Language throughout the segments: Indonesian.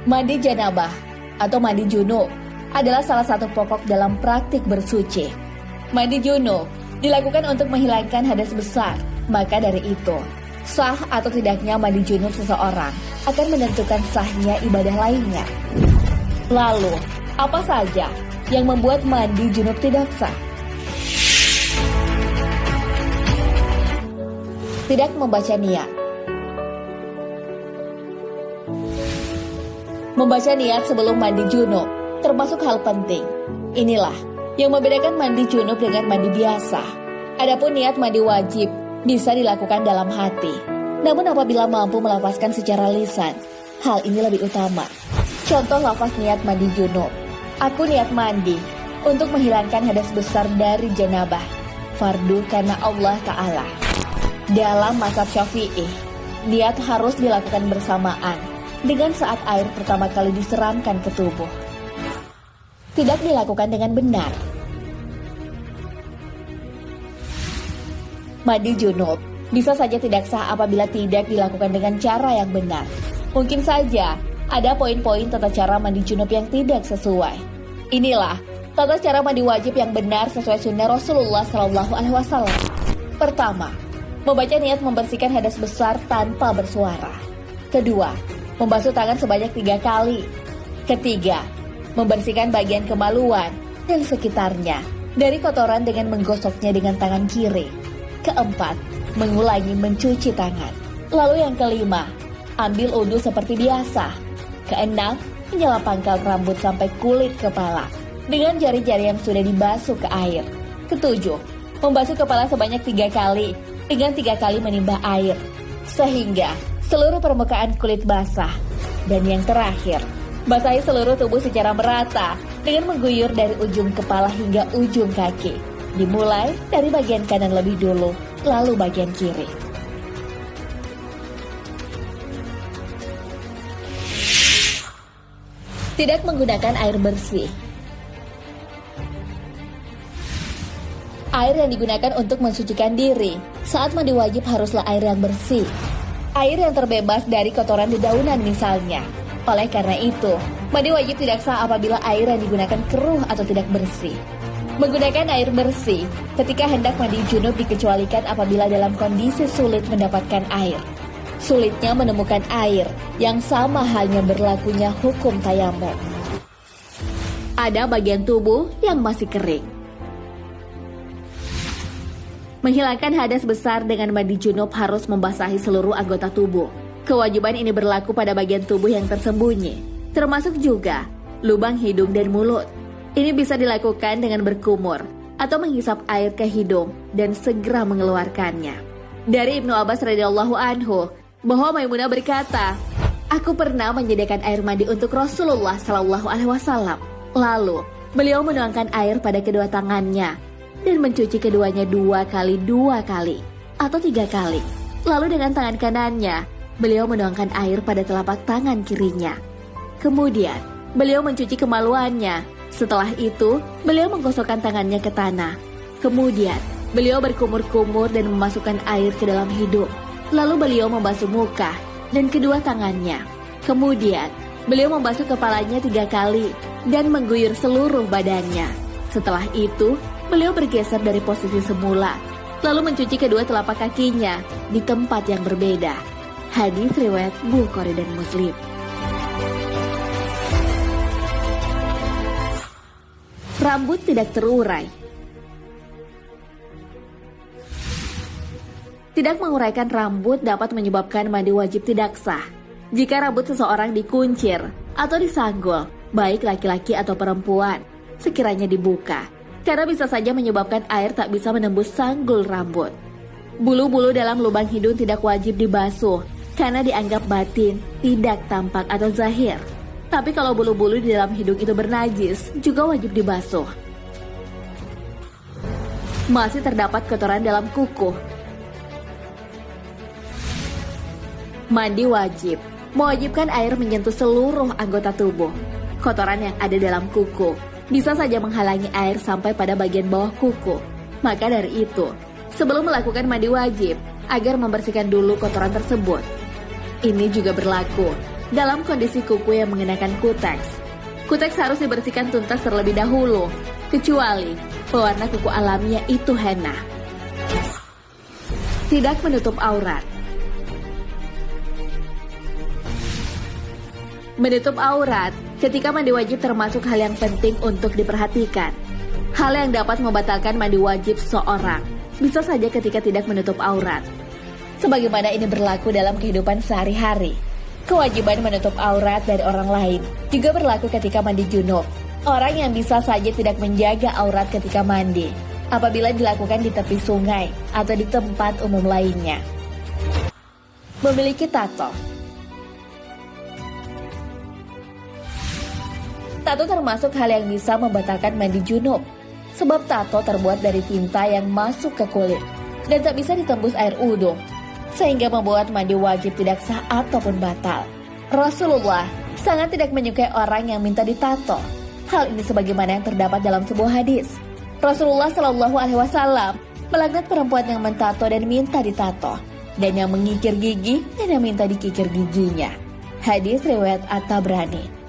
Mandi janabah atau mandi junub adalah salah satu pokok dalam praktik bersuci. Mandi junub dilakukan untuk menghilangkan hadas besar. Maka dari itu, sah atau tidaknya mandi junub seseorang akan menentukan sahnya ibadah lainnya. Lalu, apa saja yang membuat mandi junub tidak sah? Tidak membaca niat. Membaca niat sebelum mandi junub termasuk hal penting. Inilah yang membedakan mandi junub dengan mandi biasa. Adapun niat mandi wajib bisa dilakukan dalam hati. Namun apabila mampu melafazkan secara lisan, hal ini lebih utama. Contoh lafaz niat mandi junub. Aku niat mandi untuk menghilangkan hadas besar dari janabah. Fardu karena Allah Ta'ala. Dalam mazhab Syafi'i, niat harus dilakukan bersamaan dengan saat air pertama kali diseramkan ke tubuh. Tidak dilakukan dengan benar. Mandi junub bisa saja tidak sah apabila tidak dilakukan dengan cara yang benar. Mungkin saja ada poin-poin tata cara mandi junub yang tidak sesuai. Inilah tata cara mandi wajib yang benar sesuai sunnah Rasulullah SAW. Pertama, membaca niat membersihkan hadas besar tanpa bersuara. Kedua, membasuh tangan sebanyak 3 kali. Ketiga, membersihkan bagian kemaluan dan sekitarnya dari kotoran dengan menggosoknya dengan tangan kiri. Keempat, mengulangi mencuci tangan. Lalu yang kelima, ambil udhu seperti biasa. Keenam, menyela pangkal rambut sampai kulit kepala dengan jari-jari yang sudah dibasuh ke air. Ketujuh, membasuh kepala sebanyak 3 kali dengan 3 kali menimba air sehingga seluruh permukaan kulit basah. Dan yang terakhir, basahi seluruh tubuh secara merata dengan mengguyur dari ujung kepala hingga ujung kaki. Dimulai dari bagian kanan lebih dulu, lalu bagian kiri. Tidak menggunakan air bersih. Air yang digunakan untuk mensucikan diri saat mandi wajib haruslah air yang bersih. Air yang terbebas dari kotoran dedaunan misalnya. Oleh karena itu, mandi wajib tidak sah apabila air yang digunakan keruh atau tidak bersih. Menggunakan air bersih ketika hendak mandi junub dikecualikan apabila dalam kondisi sulit mendapatkan air. Sulitnya menemukan air yang sama halnya berlakunya hukum tayamum. Ada bagian tubuh yang masih kering. Menghilangkan hadas besar dengan mandi junub harus membasahi seluruh anggota tubuh. Kewajiban ini berlaku pada bagian tubuh yang tersembunyi, termasuk juga lubang hidung dan mulut. Ini bisa dilakukan dengan berkumur atau menghisap air ke hidung dan segera mengeluarkannya. Dari Ibnu Abbas radhiyallahu anhu bahwa Maimunah berkata, "Aku pernah menyediakan air mandi untuk Rasulullah SAW. Lalu beliau menuangkan air pada kedua tangannya dan mencuci keduanya 2 kali atau 3 kali. Lalu dengan tangan kanannya, beliau menuangkan air pada telapak tangan kirinya. Kemudian, beliau mencuci kemaluannya. Setelah itu, beliau menggosokkan tangannya ke tanah. Kemudian, beliau berkumur-kumur dan memasukkan air ke dalam hidung. Lalu beliau membasuh muka dan kedua tangannya. Kemudian, beliau membasuh kepalanya 3 kali dan mengguyur seluruh badannya. Setelah itu, beliau bergeser dari posisi semula, lalu mencuci kedua telapak kakinya di tempat yang berbeda. Hadis riwayat Bukhari dan Muslim. Rambut tidak terurai. Tidak menguraikan rambut dapat menyebabkan mandi wajib tidak sah. Jika rambut seseorang dikuncir atau disanggul, baik laki-laki atau perempuan, sekiranya dibuka, karena bisa saja menyebabkan air tak bisa menembus sanggul rambut. Bulu-bulu dalam lubang hidung tidak wajib dibasuh, karena dianggap batin, tidak tampak atau zahir. Tapi kalau bulu-bulu di dalam hidung itu bernajis, juga wajib dibasuh. Masih terdapat kotoran dalam kuku. Mandi wajib, mewajibkan air menyentuh seluruh anggota tubuh. Kotoran yang ada dalam kuku bisa saja menghalangi air sampai pada bagian bawah kuku. Maka dari itu, sebelum melakukan mandi wajib, agar membersihkan dulu kotoran tersebut. Ini juga berlaku dalam kondisi kuku yang mengenakan kuteks. Kuteks harus dibersihkan tuntas terlebih dahulu, kecuali pewarna kuku alami yaitu henna. Tidak menutup aurat. Menutup aurat ketika mandi wajib termasuk hal yang penting untuk diperhatikan. Hal yang dapat membatalkan mandi wajib seorang, bisa saja ketika tidak menutup aurat. Sebagaimana ini berlaku dalam kehidupan sehari-hari. Kewajiban menutup aurat dari orang lain juga berlaku ketika mandi junub. Orang yang bisa saja tidak menjaga aurat ketika mandi, apabila dilakukan di tepi sungai atau di tempat umum lainnya. Memiliki tato. Tato termasuk hal yang bisa membatalkan mandi junub, sebab tato terbuat dari tinta yang masuk ke kulit dan tak bisa ditembus air wudhu, sehingga membuat mandi wajib tidak sah ataupun batal. Rasulullah sangat tidak menyukai orang yang minta ditato. Hal ini sebagaimana yang terdapat dalam sebuah hadis. Rasulullah Shallallahu Alaihi Wasallam melaknat perempuan yang mentato dan minta ditato, dan yang mengikir gigi dan yang minta dikikir giginya. Hadis riwayat At-Tabrani.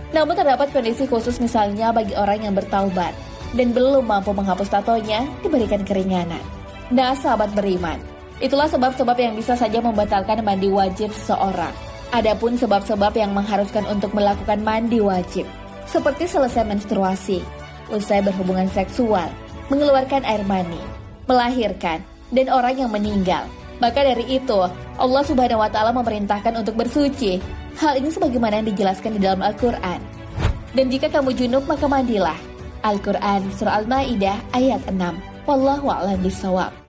Namun terdapat kondisi khusus, misalnya bagi orang yang bertaubat dan belum mampu menghapus tatonya, diberikan keringanan. Nah, sahabat beriman, itulah sebab-sebab yang bisa saja membatalkan mandi wajib seseorang. Adapun sebab-sebab yang mengharuskan untuk melakukan mandi wajib, seperti selesai menstruasi, usai berhubungan seksual, mengeluarkan air mani, melahirkan, dan orang yang meninggal. Maka dari itu, Allah Subhanahu wa Ta'ala memerintahkan untuk bersuci. Hal ini sebagaimana yang dijelaskan di dalam Al-Quran. Dan jika kamu junub, maka mandilah. Al-Quran Surah Al-Ma'idah ayat 6. Wallahu a'lam bishawab.